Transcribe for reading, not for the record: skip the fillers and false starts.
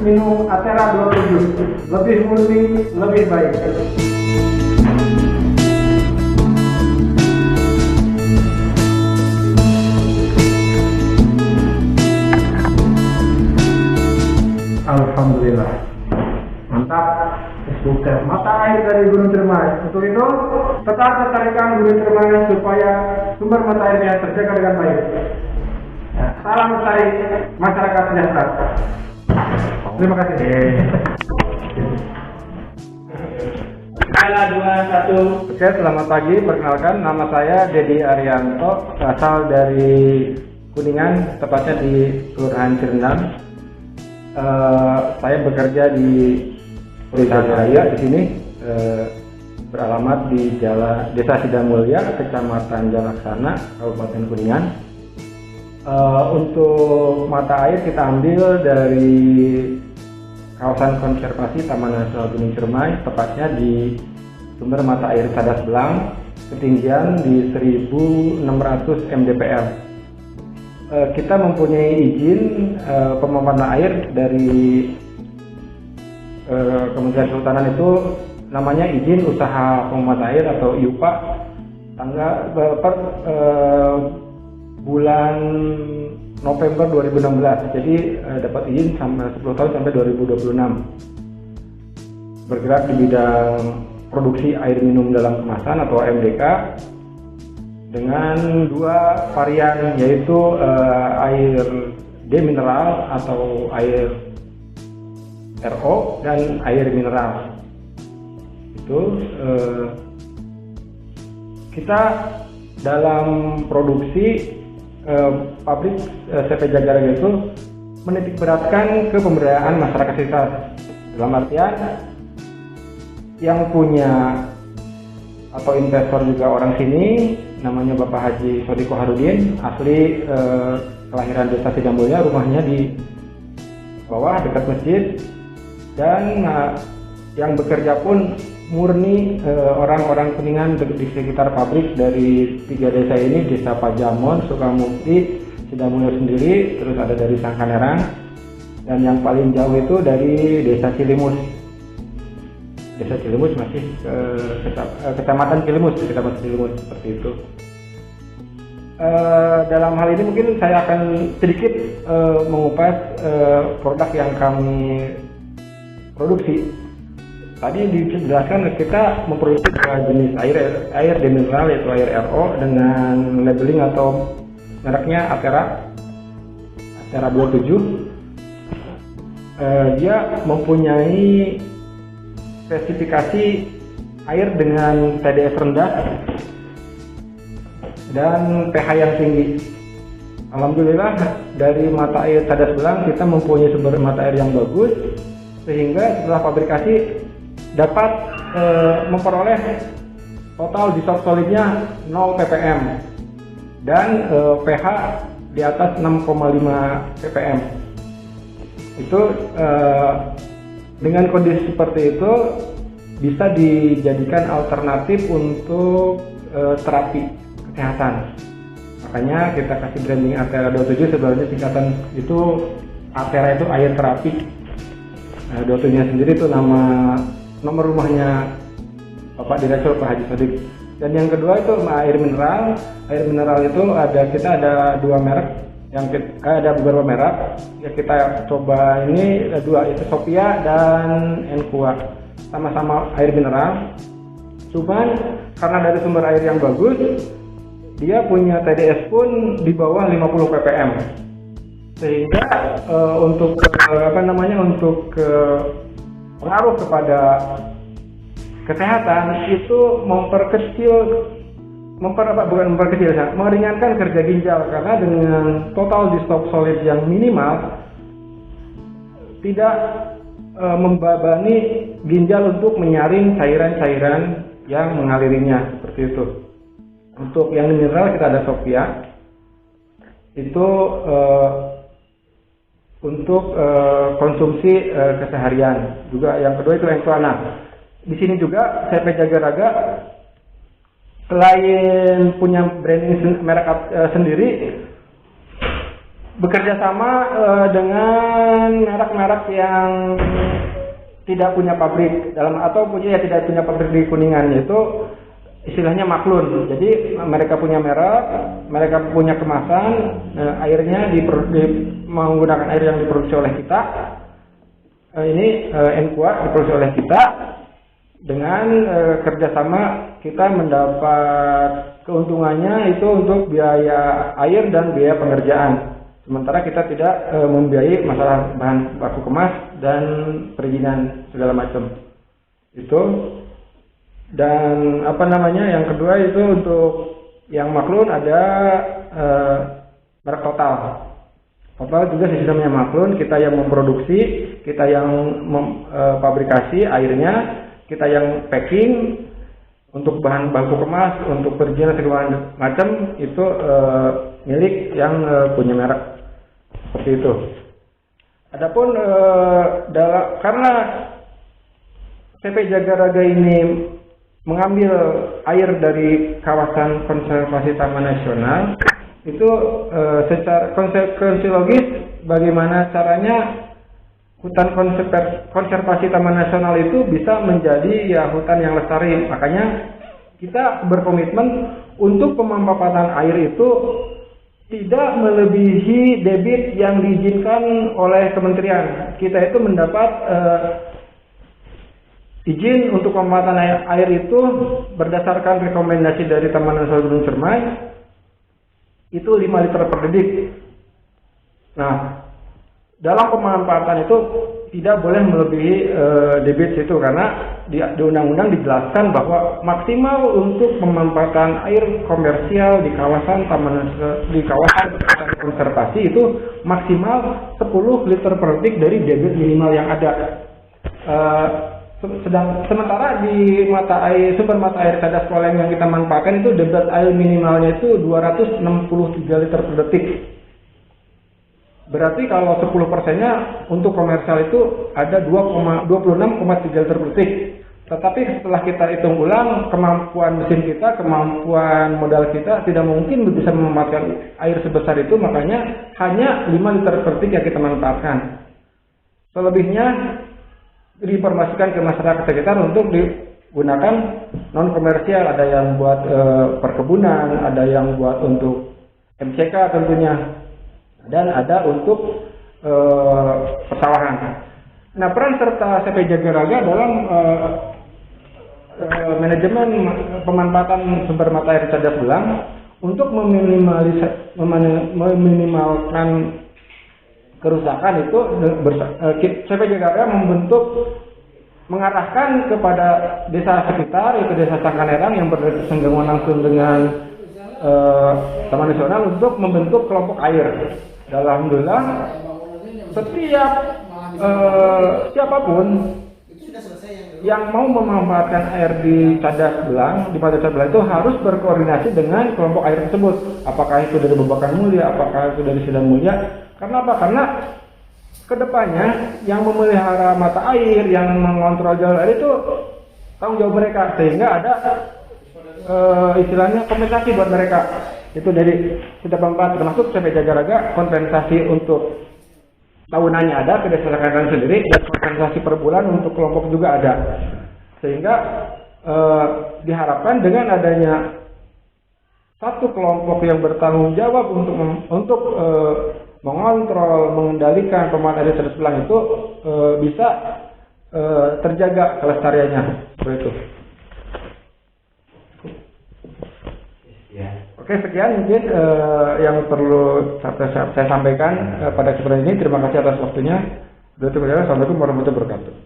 minum Athera 27, lebih murni, lebih baik. Alhamdulillah, mantap. Bukan mata air dari Gunung Ciremai. Untuk itu, tetap lestarikan Gunung Ciremai supaya sumber mata airnya terjaga dengan baik. Ya, salam lestari masyarakat sejahtera. Terima kasih. Skala 2, 1. Oke, selamat pagi. Perkenalkan, nama saya Dedi Arianto, asal dari Kuningan, tepatnya di Kelurahan Cirendam. Saya bekerja di perusahaan raya di sini, beralamat di Desa Sidamulya, Kecamatan Jalaksana, Kabupaten Kuningan. Untuk mata air kita ambil dari kawasan konservasi Taman Nasional Gunung Ciremai, tepatnya di sumber mata air Cadas Belang, ketinggian di 1600 mdpl. Kita mempunyai izin pemanfaatan air dari Kementerian Kehutanan, itu namanya izin usaha pemanfaatan air atau IUPA, per bulan November 2016. Jadi dapat izin sampai 10 tahun sampai 2026. Bergerak di bidang produksi air minum dalam kemasan atau MDK dengan 2 varian, yaitu air demineral atau air RO dan air mineral. Itu kita dalam produksi pabrik CP Jagaraga itu menitik beratkan ke pemberdayaan masyarakat sekitar. Dalam artian yang punya atau investor juga orang sini, namanya Bapak Haji Sodiko Harudin, asli kelahiran Desa Sidamulya, rumahnya di bawah dekat masjid. Dan yang bekerja pun murni orang-orang Kuningan di sekitar pabrik dari 3 desa ini, Desa Pajamon, Sukamukti, Sidamulya sendiri, terus ada dari Sangkanerang, dan yang paling jauh itu dari Desa Cilimus. Desa Cilimus masih Kecamatan Cilimus, seperti itu. Dalam hal ini mungkin saya akan sedikit mengupas produk yang kami produksi. Tadi dijelaskan kita memproduksi jenis air demineral, yaitu air RO, dengan labeling atau mereknya Athera 27. Dia mempunyai spesifikasi air dengan TDS rendah dan pH yang tinggi. Alhamdulillah, dari mata air Cadas Belang kita mempunyai sumber mata air yang bagus, sehingga setelah fabrikasi dapat memperoleh total dissolved solidnya 0 ppm dan pH di atas 6,5 ppm. Itu dengan kondisi seperti itu bisa dijadikan alternatif untuk terapi kesehatan. Makanya kita kasih branding Athera 27, sebenarnya singkatan itu Athera itu air terapi. 27-nya sendiri itu nomor rumahnya Bapak Direktur Pak Haji Sodik. Dan yang kedua itu air mineral. Air mineral itu kita ada 2 merek, ada beberapa merek. Ya, kita coba ini 2, itu Sophia dan Enqua. Sama-sama air mineral. Cuman karena dari sumber air yang bagus, dia punya TDS pun di bawah 50 ppm. Sehingga untuk pengaruh kepada kesehatan itu meringankan kerja ginjal, karena dengan total dissolved solid yang minimal tidak membebani ginjal untuk menyaring cairan-cairan yang mengalirinya, seperti itu. Untuk yang mineral kita ada Sophia, itu untuk konsumsi keseharian. Juga yang kedua itu Enqua. Di sini juga CP Jagaraga selain punya branding merek sendiri, bekerja sama dengan merek-merek yang tidak punya pabrik tidak punya pabrik di Kuningan, yaitu istilahnya maklun. Jadi mereka punya merek, mereka punya kemasan, airnya menggunakan air yang diproduksi oleh kita. Ini Enqua diproduksi oleh kita. Dengan kerjasama kita mendapat keuntungannya itu untuk biaya air dan biaya pengerjaan. Sementara kita tidak membiayai masalah bahan baku kemas dan perizinan segala macam. Itu. Dan yang kedua itu untuk yang maklun ada merek Total. Total juga sistemnya maklun, kita yang memproduksi, kita yang pabrikasi airnya, kita yang packing untuk bahan baku kemas, untuk perizinan segala macam itu milik yang punya merek seperti itu. Adapun karena CP Jagaraga ini mengambil air dari kawasan konservasi Taman Nasional, itu secara konsekuensi logis bagaimana caranya hutan konservasi Taman Nasional itu bisa menjadi hutan yang lestari. Makanya kita berkomitmen untuk pemanfaatan air itu tidak melebihi debit yang diizinkan oleh kementerian. Kita itu mendapat izin untuk pemanfaatan air itu berdasarkan rekomendasi dari Taman Nasional Gunung Ciremai itu 5 liter per detik. Nah, dalam pemanfaatan itu tidak boleh melebihi debit situ, karena di undang-undang dijelaskan bahwa maksimal untuk pemanfaatan air komersial di kawasan konservasi itu maksimal 10 liter per detik dari debit minimal yang ada. Sementara di sumber mata air Cadas Poleng yang kita manfaatkan itu debit air minimalnya itu 263 liter per detik. Berarti kalau 10%-nya untuk komersial itu ada 26,3 liter per detik. Tetapi setelah kita hitung ulang kemampuan mesin kita, kemampuan modal kita tidak mungkin bisa memanfaatkan air sebesar itu, makanya hanya 5 liter per detik yang kita manfaatkan. Selebihnya diinformasikan ke masyarakat sekitar untuk digunakan non komersial, ada yang buat perkebunan, ada yang buat untuk MCK tentunya, dan ada untuk persawahan. Nah, peran serta CP Jagaraga dalam manajemen pemanfaatan sumber mata air Cadas Belang untuk meminimalkan kerusakan itu, CP Jagaraga mengarahkan kepada desa sekitar, yaitu desa Sangkanerang yang bersinggungan langsung dengan Taman Nasional untuk membentuk kelompok air. Alhamdulillah, setiap siapapun yang mau memanfaatkan air di Cadas Belang, di Pantai Cadas Belang itu harus berkoordinasi dengan kelompok air tersebut. Apakah itu dari Babakan Mulia, apakah itu dari Sidang Mulia. Karena apa? Karena kedepannya yang memelihara mata air, yang mengontrol jalur air itu tanggung jawab mereka, sehingga ada istilahnya kompensasi buat mereka. Itu dari setiap tempat, termasuk CP Jagaraga, kompensasi untuk tahunannya ada ke desa Sangkanerang sendiri, dan kompensasi per bulan untuk kelompok juga ada. Sehingga diharapkan dengan adanya satu kelompok yang bertanggung jawab untuk mengontrol, mengendalikan pemanfaatan air Cadas Belang itu bisa terjaga kelestariannya. Seperti itu. Oke, sekian mungkin yang perlu saya sampaikan pada kesempatan ini. Terima kasih atas waktunya. Assalamualaikum warahmatullahi wabarakatuh.